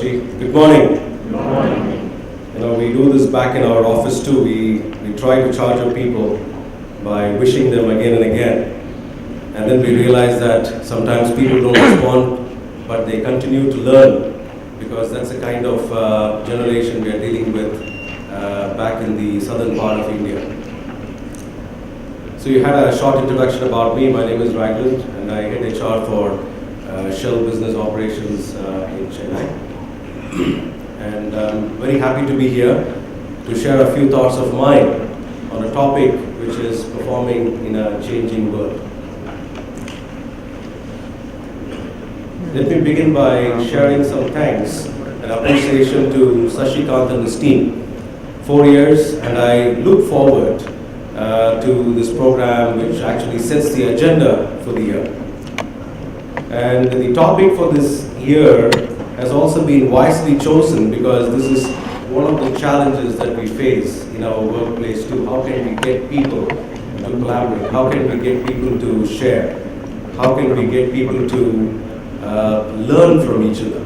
Sashi. Good morning. Good morning. You know, we do this back in our office too. We try to charge our people by wishing them again and again. And then we realize that sometimes people don't respond, but they continue to learn because that's the kind of generation we are dealing with back in the southern part of India. So you had a short introduction about me. My name is Ragland and I head HR for Shell Business Operations in Chennai. And I'm very happy to be here to share a few thoughts of mine on a topic which is performing in a changing world. Let me begin by sharing some thanks and appreciation to Sashikant and his team. 4 years, and I look forward to this program which actually sets the agenda for the year. And the topic for this year has also been wisely chosen because this is one of the challenges that we face in our workplace too. How can we get people to collaborate? How can we get people to share? How can we get people to learn from each other?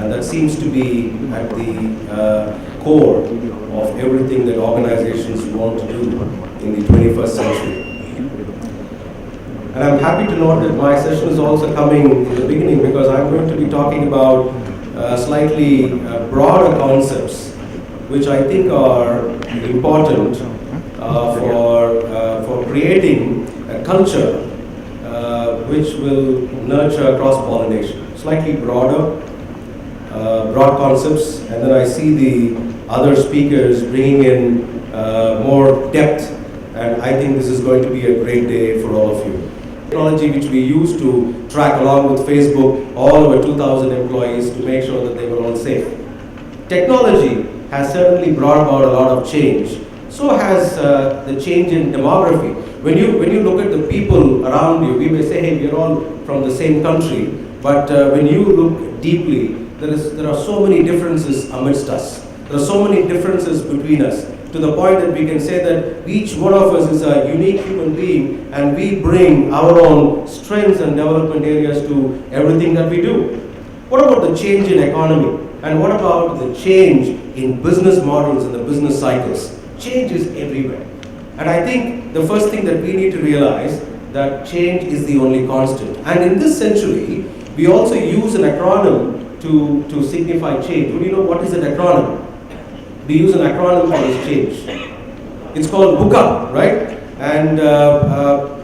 And that seems to be at the core of everything that organizations want to do in the 21st century. And I'm happy to note that my session is also coming in the beginning because I'm going to be talking about slightly broader concepts which I think are important for creating a culture which will nurture cross-pollination. Slightly broad concepts, and then I see the other speakers bringing in more depth, and I think this is going to be a great day for all of you. Technology which we use to track along with Facebook all over 2,000 employees to make sure that they were all safe. Technology has certainly brought about a lot of change. So has the change in demography. When you look at the people around you, we may say, hey, we're all from the same country, but when you look deeply, there are so many differences amidst us. There are so many differences between us, to the point that we can say that each one of us is a unique human being and we bring our own strengths and development areas to everything that we do. What about the change in economy? And what about the change in business models and the business cycles? Change is everywhere. And I think the first thing that we need to realize that change is the only constant. And in this century, we also use an acronym to signify change. Do you know what is an acronym? We use an acronym for this change. It's called VUCA, right? And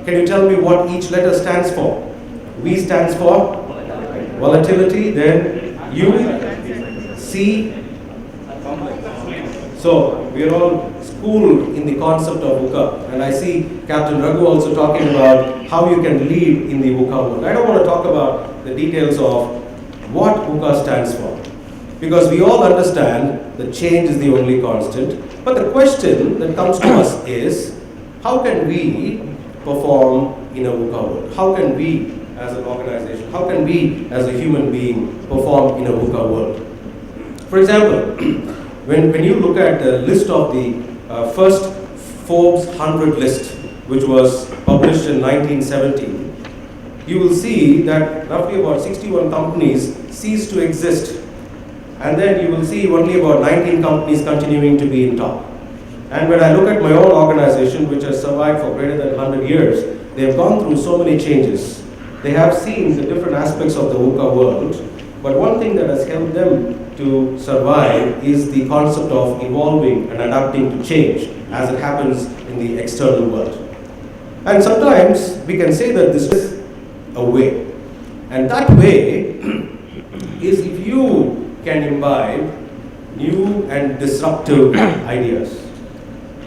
can you tell me what each letter stands for? V stands for volatility, then U, C. So we are all schooled in the concept of VUCA, and I see Captain Raghu also talking about how you can lead in the VUCA world. I don't want to talk about the details of what VUCA stands for, because we all understand that change is the only constant. But the question that comes to us is, how can we perform in a VUCA world? How can we as an organization, how can we as a human being perform in a VUCA world? For example, when you look at the list of the first Forbes 100 list, which was published in 1970, you will see that roughly about 61 companies ceased to exist. And then you will see only about 19 companies continuing to be in top. And when I look at my own organization, which has survived for greater than 100 years, they have gone through so many changes. They have seen the different aspects of the VUCA world, but one thing that has helped them to survive is the concept of evolving and adapting to change as it happens in the external world. And sometimes we can say that this is a way. And that way is if you can imbibe new and disruptive ideas,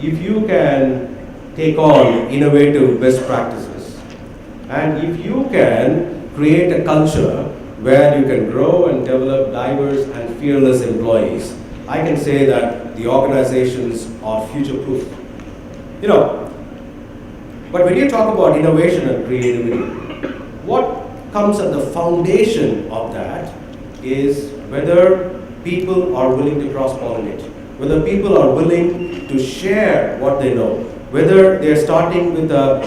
if you can take on innovative best practices, and if you can create a culture where you can grow and develop diverse and fearless employees, I can say that the organizations are future-proof. You know, but when you talk about innovation and creativity, what comes at the foundation of that is whether people are willing to cross-pollinate, whether people are willing to share what they know, whether they're starting with a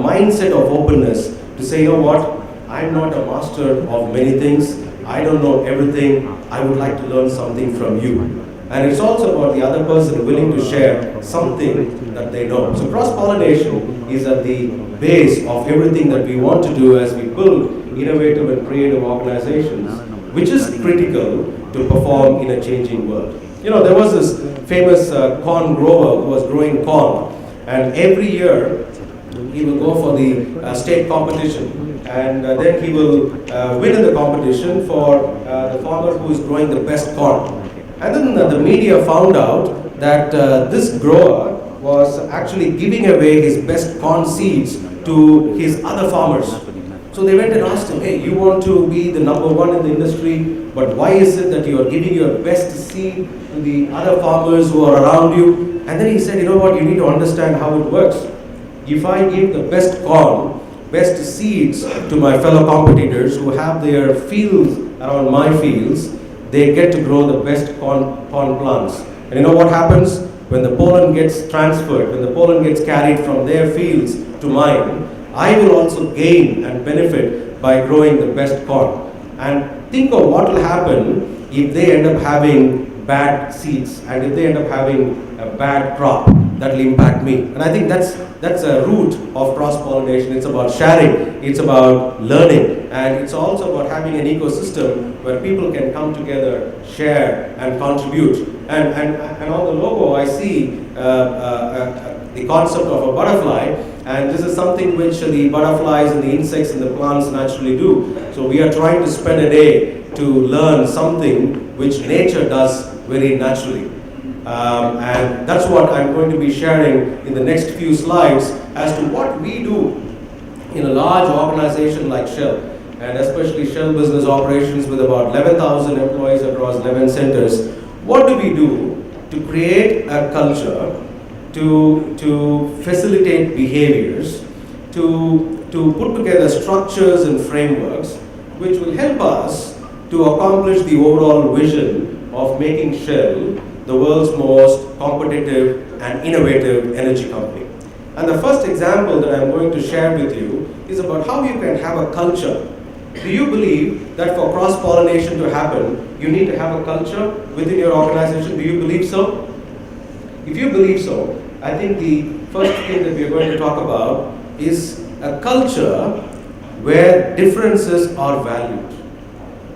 mindset of openness to say, you know what, I'm not a master of many things. I don't know everything. I would like to learn something from you. And it's also about the other person willing to share something that they know. So cross-pollination is at the base of everything that we want to do as we build innovative and creative organizations, which is critical to perform in a changing world. You know, there was this famous corn grower who was growing corn, and every year he will go for the state competition, and then he will win in the competition for the farmer who is growing the best corn. And then the media found out that this grower was actually giving away his best corn seeds to his other farmers. So they went and asked him, hey, you want to be the number one in the industry, but why is it that you are giving your best seed to the other farmers who are around you? And then he said, you know what, you need to understand how it works. If I give the best corn, best seeds to my fellow competitors who have their fields around my fields, they get to grow the best corn plants. And you know what happens? When the pollen gets transferred, when the pollen gets carried from their fields to mine, I will also gain and benefit by growing the best corn. And think of what will happen if they end up having bad seeds, and if they end up having a bad crop, that will impact me. And I think that's a root of cross-pollination. It's about sharing, it's about learning, and it's also about having an ecosystem where people can come together, share, and contribute. And on the logo, I see the concept of a butterfly, and this is something which the butterflies and the insects and the plants naturally do. So we are trying to spend a day to learn something which nature does very naturally. And that's what I'm going to be sharing in the next few slides as to what we do in a large organization like Shell, and especially Shell Business Operations with about 11,000 employees across 11 centers. What do we do to create a culture, to facilitate behaviors, to put together structures and frameworks which will help us to accomplish the overall vision of making Shell the world's most competitive and innovative energy company. And the first example that I'm going to share with you is about how you can have a culture. Do you believe that for cross-pollination to happen, you need to have a culture within your organization? Do you believe so? If you believe so, I think the first thing that we are going to talk about is a culture where differences are valued,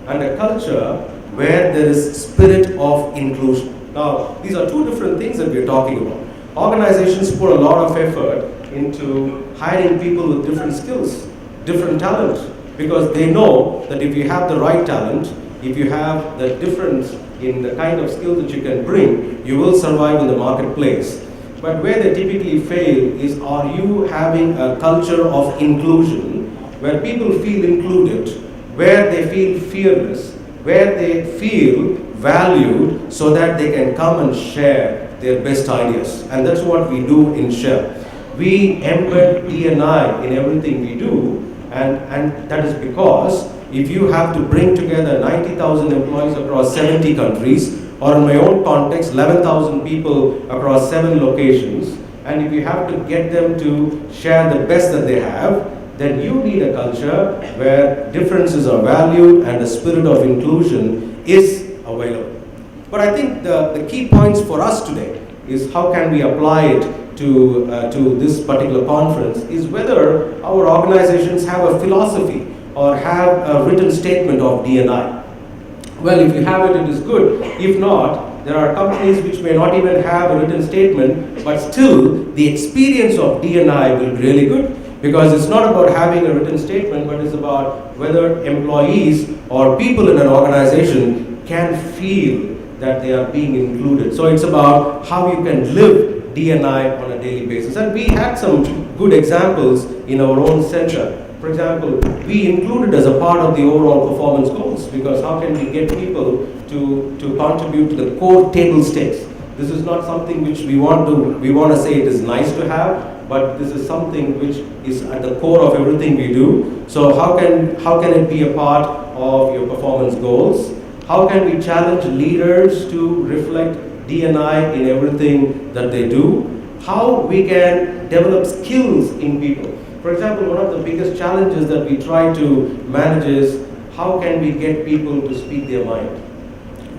and a culture where there is spirit of inclusion. Now, these are two different things that we are talking about. Organizations put a lot of effort into hiring people with different skills, different talent, because they know that if you have the right talent, if you have the difference in the kind of skills that you can bring, you will survive in the marketplace. But where they typically fail is, are you having a culture of inclusion where people feel included, where they feel fearless, where they feel valued so that they can come and share their best ideas. And that's what we do in Shell. We embed D&I in everything we do, and that is because if you have to bring together 90,000 employees across 70 countries, or in my own context, 11,000 people across 7 locations, and if you have to get them to share the best that they have, then you need a culture where differences are valued and the spirit of inclusion is available. But I think the key points for us today is how can we apply it to this particular conference is whether our organizations have a philosophy or have a written statement of D&I. Well, if you have it, it is good. If not, there are companies which may not even have a written statement, but still the experience of D&I will be really good. Because it's not about having a written statement, but it's about whether employees or people in an organization can feel that they are being included. So it's about how you can live D&I on a daily basis. And we had some good examples in our own center. For example, we included as a part of the overall performance goals, because how can we get people to contribute to the core table stakes? This is not something which we want to say it is nice to have, but this is something which is at the core of everything we do. So how can it be a part of your performance goals? How can we challenge leaders to reflect D&I in everything that they do? How we can develop skills in people. For example, one of the biggest challenges that we try to manage is how can we get people to speak their mind?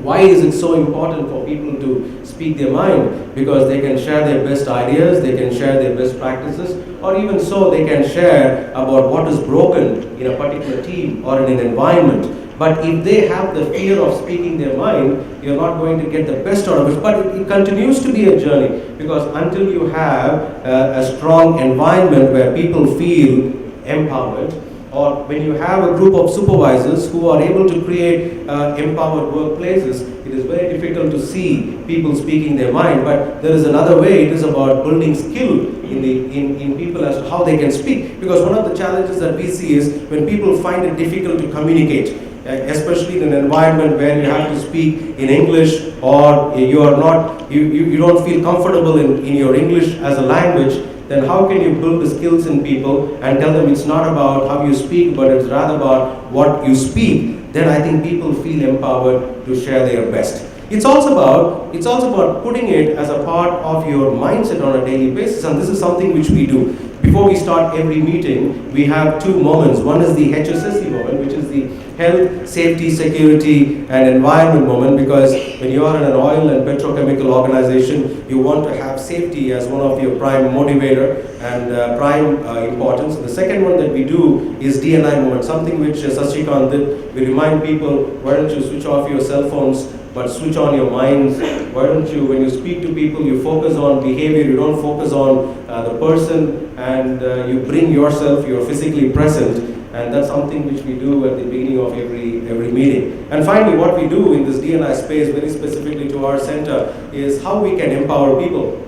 Why is it so important for people to speak their mind? Because they can share their best ideas, they can share their best practices, or even so they can share about what is broken in a particular team or in an environment. But if they have the fear of speaking their mind, you're not going to get the best out of it. But it continues to be a journey, because until you have a strong environment where people feel empowered, or when you have a group of supervisors who are able to create empowered workplaces, it is very difficult to see people speaking their mind. But there is another way. It is about building skill in people as to how they can speak. Because one of the challenges that we see is when people find it difficult to communicate, especially in an environment where you have to speak in English, or you don't feel comfortable in your English as a language, then how can you build the skills in people and tell them it's not about how you speak, but it's rather about what you speak? Then I think people feel empowered to share their best. It's also about putting it as a part of your mindset on a daily basis, and this is something which we do. Before we start every meeting, we have two moments. One is the HSSE moment, which is the health, safety, security, and environment moment, because when you are in an oil and petrochemical organization, you want to have safety as one of your prime motivator and prime importance. The second one that we do is D&I moment, something which Sasikanth did. We remind people, why don't you switch off your cell phones, but switch on your minds. Why don't you, when you speak to people, you focus on behavior, you don't focus on the person, and you bring yourself, you're physically present. And that's something which we do at the beginning of every meeting. And finally, what we do in this D&I space, very specifically to our center, is how we can empower people.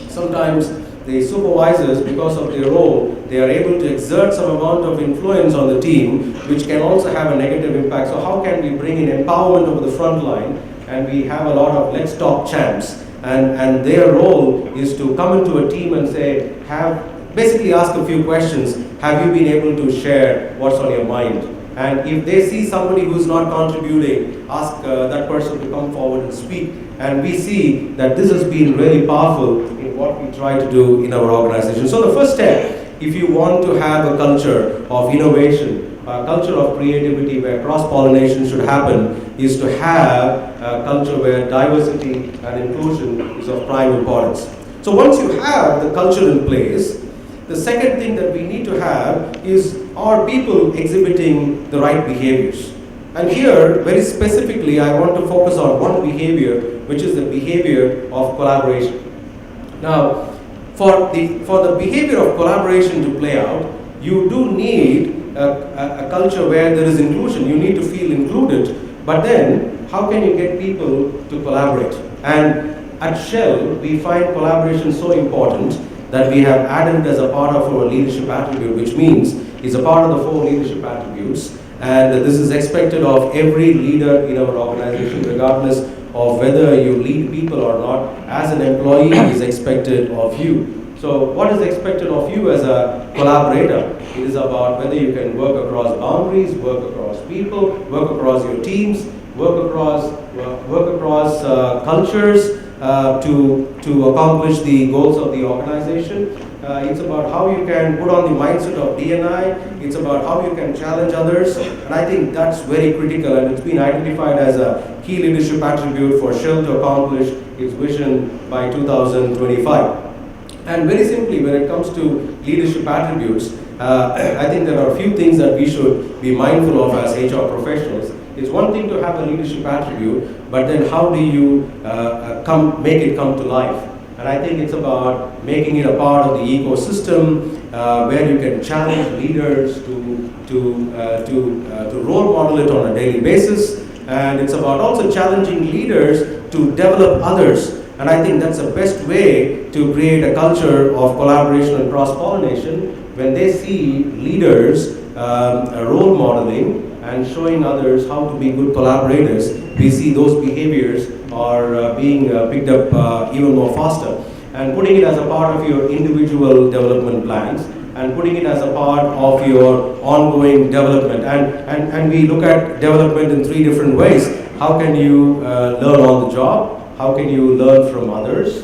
Sometimes the supervisors, because of their role, they are able to exert some amount of influence on the team, which can also have a negative impact. So how can we bring in empowerment over the front line? And we have a lot of let's talk champs. And their role is to come into a team and say, basically ask a few questions. Have you been able to share what's on your mind? And if they see somebody who's not contributing, ask that person to come forward and speak. And we see that this has been really powerful in what we try to do in our organization. So the first step, if you want to have a culture of innovation, a culture of creativity where cross-pollination should happen, is to have a culture where diversity and inclusion is of prime importance. So once you have the culture in place, the second thing that we need to have is, are people exhibiting the right behaviors? And here, very specifically, I want to focus on one behavior, which is the behavior of collaboration. Now, for the behavior of collaboration to play out, you do need a culture where there is inclusion. You need to feel included. But then, how can you get people to collaborate? And at Shell, we find collaboration so important that we have added as a part of our leadership attribute, which means it's a part of the 4 leadership attributes. And this is expected of every leader in our organization, regardless of whether you lead people or not. As an employee, it is expected of you. So what is expected of you as a collaborator? It is about whether you can work across boundaries, work across people, work across your teams, work across cultures, to accomplish the goals of the organization. It's about how you can put on the mindset of D&I. It's about how you can challenge others. And I think that's very critical, and it's been identified as a key leadership attribute for Shell to accomplish its vision by 2025. And very simply, when it comes to leadership attributes, I think there are a few things that we should be mindful of as HR professionals. It's one thing to have a leadership attribute, but then how do you make it come to life? And I think it's about making it a part of the ecosystem where you can challenge leaders to role model it on a daily basis. And it's about also challenging leaders to develop others. And I think that's the best way to create a culture of collaboration and cross-pollination. When they see leaders role modeling and showing others how to be good collaborators, we see those behaviors are being picked up even more faster. And putting it as a part of your individual development plans, and putting it as a part of your ongoing development. And we look at development in 3 different ways. How can you learn on the job? How can you learn from others?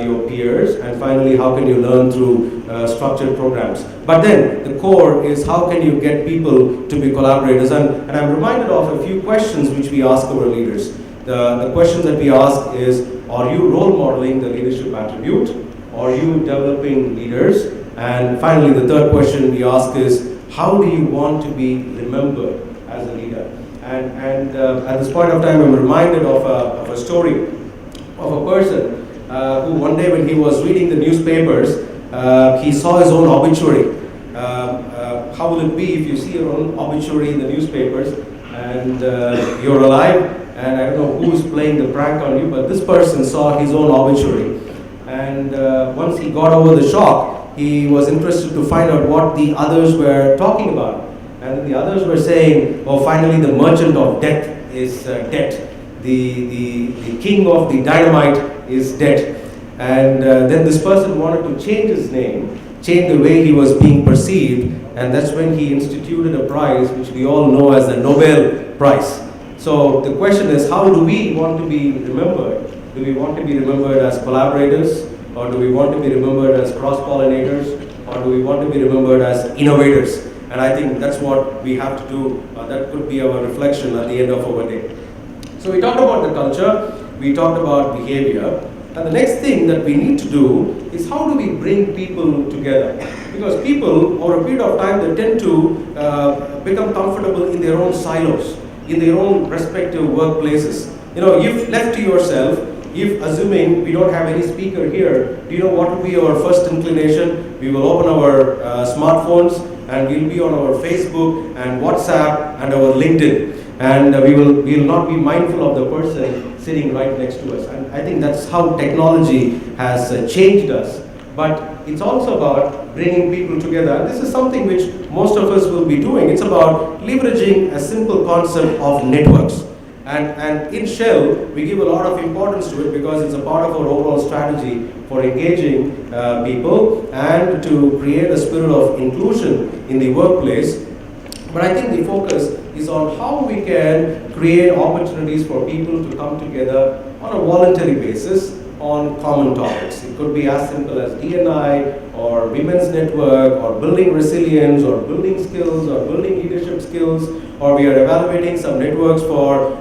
your peers, and finally, how can you learn through structured programs. But then the core is how can you get people to be collaborators, and I'm reminded of a few questions which we ask our leaders. The questions that we ask is, are you role modeling the leadership attribute? Are you developing leaders? And finally, the third question we ask is, how do you want to be remembered as a leader? And at this point of time, I'm reminded of a story of a person who one day when he was reading the newspapers, he saw his own obituary. How will it be if you see your own obituary in the newspapers and you're alive, and I don't know who's playing the prank on you, but this person saw his own obituary. And once he got over the shock, he was interested to find out what the others were talking about. And the others were saying, oh, finally the merchant of death is dead. The king of the dynamite is dead. And then this person wanted to change his name, change the way he was being perceived, and that's when he instituted a prize which we all know as the Nobel Prize. So the question is, how do we want to be remembered? Do we want to be remembered as collaborators, or do we want to be remembered as cross-pollinators, or do we want to be remembered as innovators? And I think that's what we have to do. That could be our reflection at the end of our day. So we talked about the culture, we talked about behavior, and the next thing that we need to do is how do we bring people together? Because people, over a period of time, they tend to become comfortable in their own silos, in their own respective workplaces. You know, if left to yourself, if assuming we don't have any speaker here, do you know what would be our first inclination? We will open our smartphones and we'll be on our Facebook and WhatsApp and our LinkedIn. And we will not be mindful of the person sitting right next to us. And I think that's how technology has changed us. But it's also about bringing people together. And this is something which most of us will be doing. It's about leveraging a simple concept of networks. And in Shell, we give a lot of importance to it because it's a part of our overall strategy for engaging people and to create a spirit of inclusion in the workplace. But I think the focus is on how we can create opportunities for people to come together on a voluntary basis on common topics. It could be as simple as D&I or women's network or building resilience or building skills or building leadership skills, or we are evaluating some networks for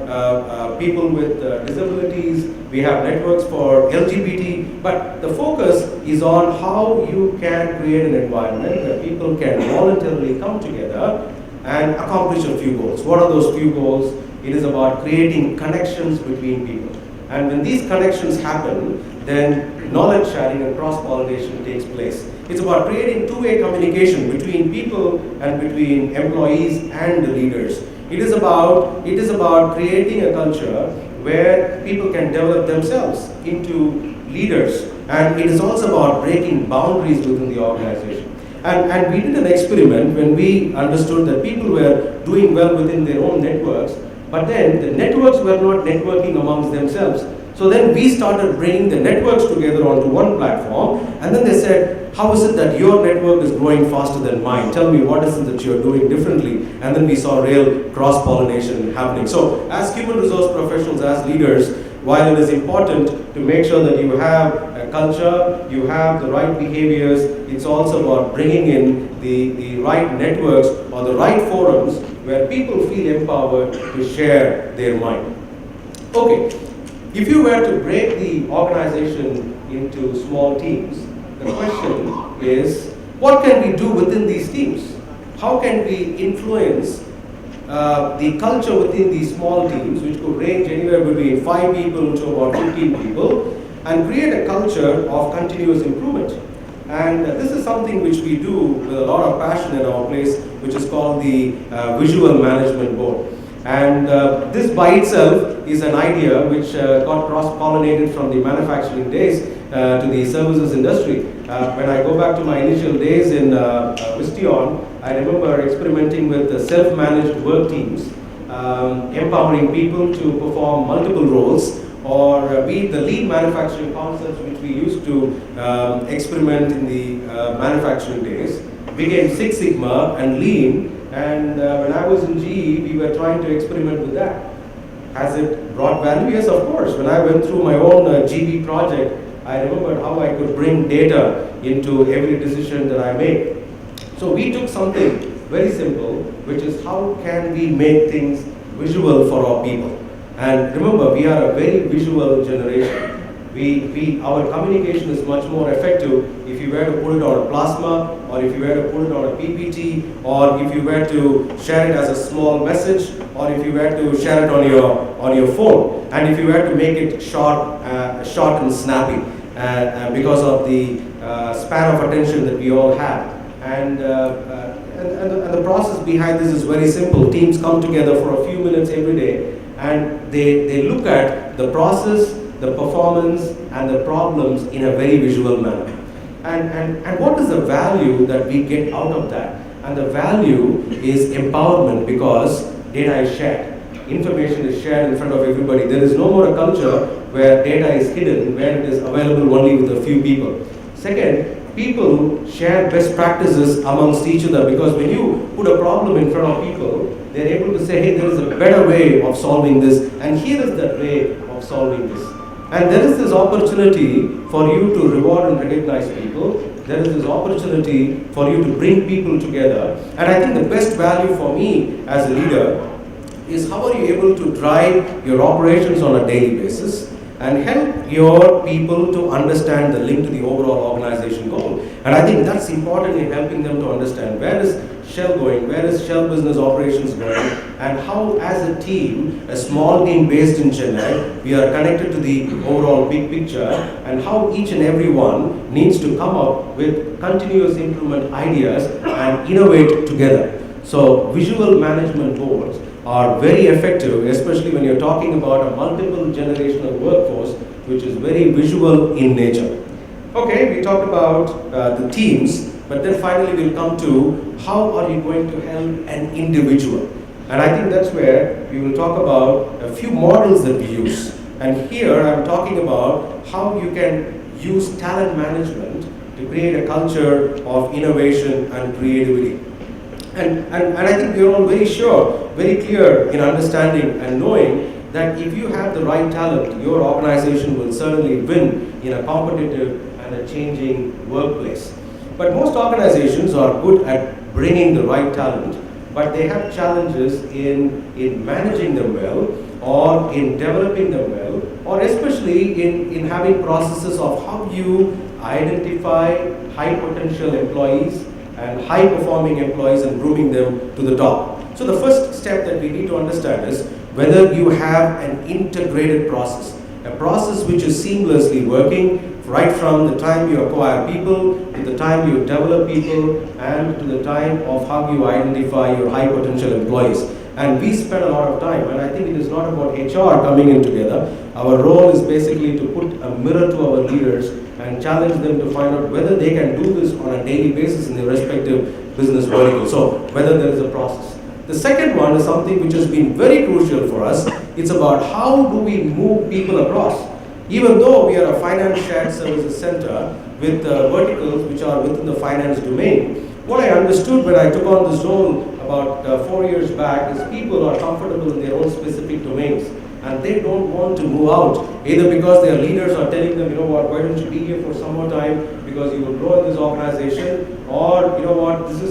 people with disabilities. We have networks for LGBT, but the focus is on how you can create an environment where people can voluntarily come together and accomplish a few goals. What are those few goals? It is about creating connections between people. And when these connections happen, then knowledge sharing and cross-pollination takes place. It's about creating two-way communication between people and between employees and the leaders. It is about creating a culture where people can develop themselves into leaders. And it is also about breaking boundaries within the organization. And we did an experiment when we understood that people were doing well within their own networks, but then the networks were not networking amongst themselves. So then we started bringing the networks together onto one platform, and then they said, how is it that your network is growing faster than mine? Tell me what is it that you're doing differently? And then we saw real cross-pollination happening. So as human resource professionals, as leaders, while it is important to make sure that you have a culture, you have the right behaviors, it's also about bringing in the right networks or the right forums where people feel empowered to share their mind. Okay, if you were to break the organization into small teams, the question is, what can we do within these teams? How can we influence the culture within these small teams, which could range anywhere between 5 people to about 15 people, and create a culture of continuous improvement? And this is something which we do with a lot of passion in our place, which is called the Visual Management Board. And this by itself is an idea which got cross-pollinated from the manufacturing days to the services industry. When I go back to my initial days in Vistion, I remember experimenting with self-managed work teams, empowering people to perform multiple roles, or be the lean manufacturing concepts which we used to experiment in the manufacturing days, became Six Sigma and lean. And when I was in GE, we were trying to experiment with that. Has it brought value? Yes, of course. When I went through my own GB project, I remembered how I could bring data into every decision that I make. So we took something very simple, which is how can we make things visual for our people. And remember, we are a very visual generation. Our communication is much more effective if you were to put it on a plasma, or if you were to put it on a PPT, or if you were to share it as a small message, or if you were to share it on your phone, and if you were to make it short and snappy, because of the span of attention that we all have. And the process behind this is very simple. Teams come together for a few minutes every day, and they look at the process, the performance, and the problems in a very visual manner. And what is the value that we get out of that? And the value is empowerment, because data is shared. Information is shared in front of everybody. There is no more a culture where data is hidden, where it is available only with a few people. Second, people share best practices amongst each other, because when you put a problem in front of people, they're able to say, hey, there is a better way of solving this, and here is the way of solving this. And there is this opportunity for you to reward and recognize people. There is this opportunity for you to bring people together. And I think the best value for me as a leader is how are you able to drive your operations on a daily basis and help your people to understand the link to the overall organization goal. And I think that's important in helping them to understand where is Shell going, where is Shell business operations going, and how as a team, a small team based in Chennai, we are connected to the overall big picture, and how each and every one needs to come up with continuous improvement ideas and innovate together. So visual management boards are very effective, especially when you're talking about a multiple generational workforce, which is very visual in nature. Okay, we talked about the teams, but then finally we'll come to how are you going to help an individual. And I think that's where we will talk about a few models that we use. And here I'm talking about how you can use talent management to create a culture of innovation and creativity. And I think we're all very sure, very clear in understanding and knowing that if you have the right talent, your organization will certainly win in a competitive and a changing workplace. But most organizations are good at bringing the right talent, but they have challenges in managing them well, or in developing them well, or especially in having processes of how you identify high potential employees and high performing employees and grooming them to the top. So the first step that we need to understand is whether you have an integrated process, a process which is seamlessly working right from the time you acquire people, to the time you develop people, and to the time of how you identify your high potential employees. And we spend a lot of time, and I think it is not about HR coming in together. Our role is basically to put a mirror to our leaders and challenge them to find out whether they can do this on a daily basis in their respective business verticals. So whether there is a process. The second one is something which has been very crucial for us. It's about how do we move people across. Even though we are a finance shared services center with verticals which are within the finance domain, what I understood when I took on this role about 4 years back is people are comfortable in their own specific domains, and they don't want to move out, either because their leaders are telling them, you know what, why don't you be here for some more time because you will grow in this organization, or you know what, this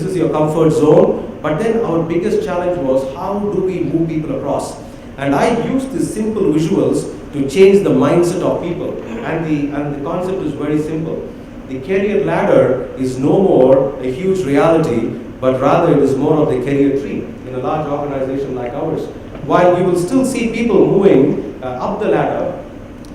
is your comfort zone. But then our biggest challenge was how do we move people across? And I used these simple visuals to change the mindset of people, and the concept is very simple. The career ladder is no more a huge reality, but rather it is more of the career tree in a large organization like ours. While you will still see people moving up the ladder,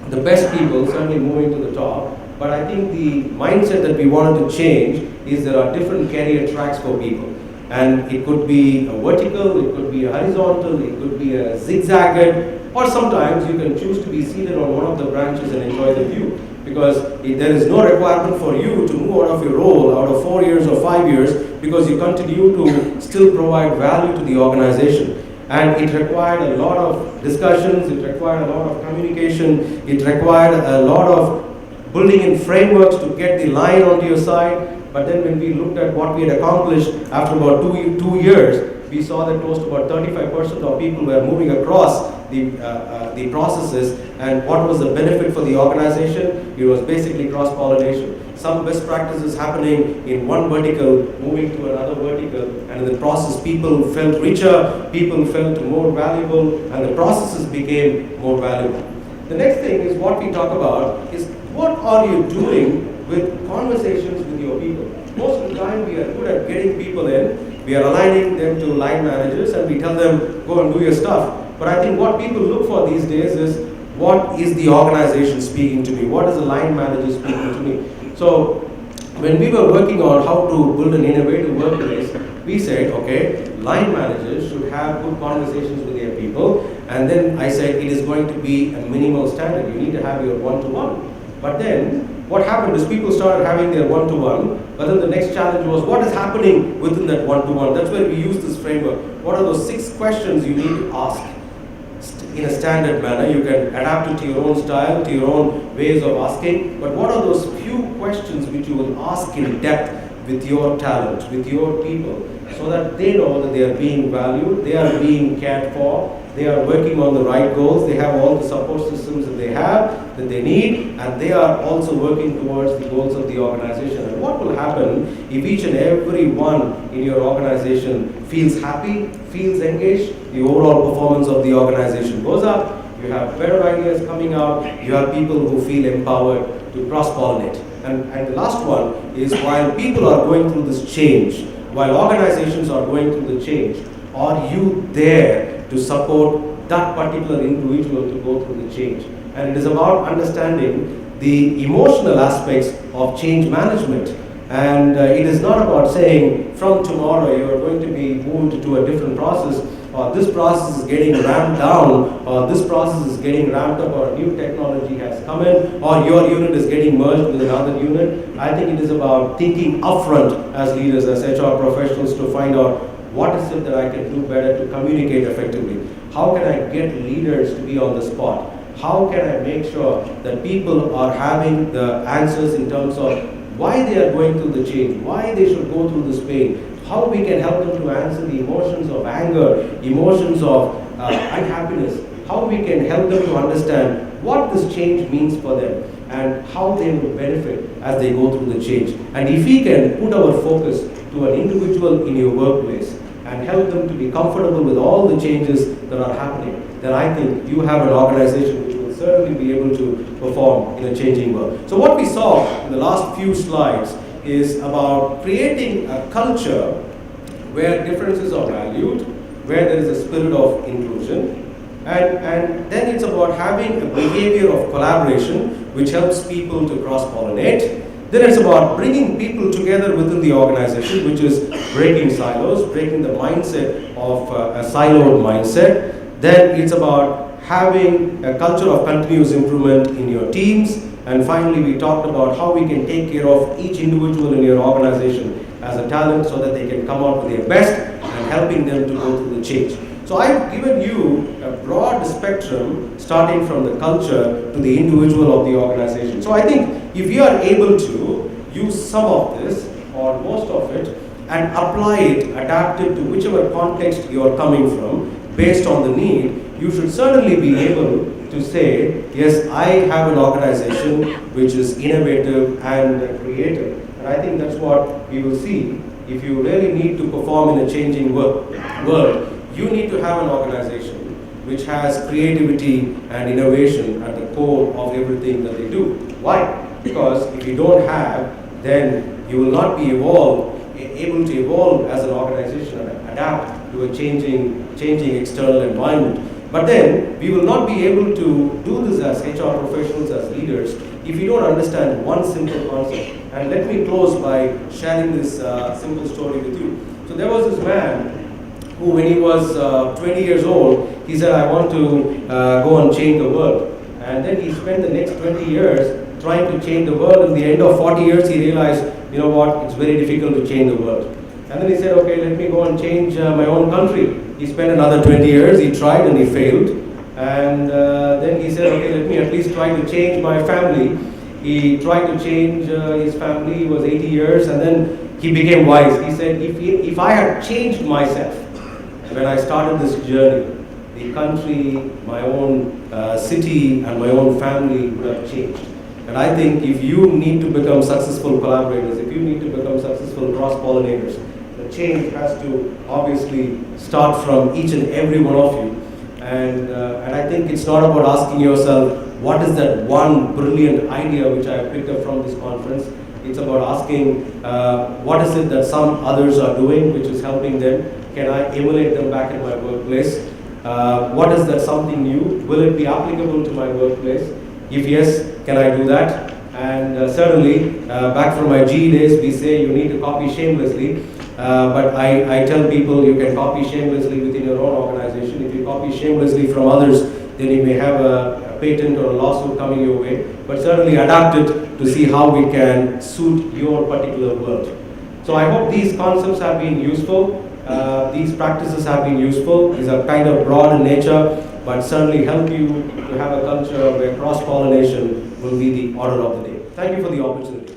the best people certainly moving to the top, but I think the mindset that we wanted to change is there are different career tracks for people. And it could be a vertical, it could be a horizontal, it could be a zigzagged, or sometimes you can choose to be seated on one of the branches and enjoy the view. Because there is no requirement for you to move out of your role out of 4 years or 5 years, because you continue to still provide value to the organization. And it required a lot of discussions, it required a lot of communication, it required a lot of building in frameworks to get the line onto your side. But then when we looked at what we had accomplished after about two years, we saw that close to about 35% of people were moving across the processes and what was the benefit for the organization. It was basically cross-pollination. Some best practices happening in one vertical, moving to another vertical, and in the process people felt richer, people felt more valuable, and the processes became more valuable. The next thing is what we talk about is what are you doing with conversations with your people. Most of the time we are good at getting people in, we are aligning them to line managers and we tell them go and do your stuff. But I think what people look for these days is what is the organization speaking to me, what is the line manager speaking to me. So when we were working on how to build an innovative workplace, we said, okay, line managers should have good conversations with their people, and then I said it is going to be a minimal standard. You need to have your one-to-one. But then what happened is people started having their one-to-one, but then the next challenge was what is happening within that one-to-one. That's where we use this framework. What are those 6 questions you need to ask in a standard manner? You can adapt it to your own style, to your own ways of asking, but what are those few questions which you will ask in depth with your talent, with your people, so that they know that they are being valued, they are being cared for, they are working on the right goals, they have all the support systems that they need, and they are also working towards the goals of the organization. And what will happen if each and every one in your organization feels happy, feels engaged, the overall performance of the organization goes up, you have better ideas coming out, you have people who feel empowered to cross-pollinate. And the last one is, while people are going through this change, while organizations are going through the change, are you there to support that particular individual to go through the change? And it is about understanding the emotional aspects of change management. And it is not about saying from tomorrow you are going to be moved to a different process, or this process is getting ramped down, or this process is getting ramped up, or a new technology has come in, or your unit is getting merged with another unit. I think it is about thinking upfront as leaders, as HR professionals, to find out what is it that I can do better to communicate effectively. How can I get leaders to be on the spot? How can I make sure that people are having the answers in terms of why they are going through the change, why they should go through this pain, how we can help them to answer the emotions of anger, emotions of unhappiness, how we can help them to understand what this change means for them and how they will benefit as they go through the change. And if we can put our focus to an individual in your workplace and help them to be comfortable with all the changes that are happening, then I think you have an organization which will certainly be able to perform in a changing world. So what we saw in the last few slides is about creating a culture where differences are valued, where there is a spirit of inclusion, and then it's about having a behavior of collaboration which helps people to cross-pollinate. Then it's about bringing people together within the organization, which is breaking silos, breaking the mindset of a siloed mindset. Then it's about having a culture of continuous improvement in your teams. And finally, we talked about how we can take care of each individual in your organization as a talent so that they can come out with their best and helping them to go through the change. So I've given you a broad spectrum starting from the culture to the individual of the organization. So I think if you are able to use some of this or most of it and apply it, adapt it to whichever context you are coming from based on the need, you should certainly be able to say, yes, I have an organization which is innovative and creative. And I think that's what we will see. If you really need to perform in a changing world, you need to have an organization which has creativity and innovation at the core of everything that they do. Why? Because if you don't have, then you will not be able to evolve as an organization and adapt to a changing external environment. But then we will not be able to do this as HR professionals, as leaders, if you don't understand one simple concept. And let me close by sharing this simple story with you. So there was this man who, when he was 20 years old, he said, I want to go and change the world. And then he spent the next 20 years trying to change the world. At the end of 40 years, he realized, you know what, it's very difficult to change the world. And then he said, okay, let me go and change my own country. He spent another 20 years, he tried and he failed. And then he said, okay, let me at least try to change my family. He tried to change his family, he was 80 years, and then he became wise. He said, if I had changed myself when I started this journey, the country, my own city, and my own family would have changed. And I think if you need to become successful collaborators, if you need to become successful cross-pollinators, the change has to obviously start from each and every one of you. And I think it's not about asking yourself, what is that one brilliant idea which I picked up from this conference? It's about asking, what is it that some others are doing which is helping them? Can I emulate them back in my workplace? What is that something new? Will it be applicable to my workplace? If yes, can I do that? And certainly, back from my GE days, we say you need to copy shamelessly. But I tell people you can copy shamelessly within your own organization. If you copy shamelessly from others, then you may have a patent or a lawsuit coming your way. But certainly adapt it to see how we can suit your particular world. So I hope these concepts have been useful. These practices have been useful. These are kind of broad in nature, but certainly help you to have a culture where cross-pollination will be the order of the day. Thank you for the opportunity.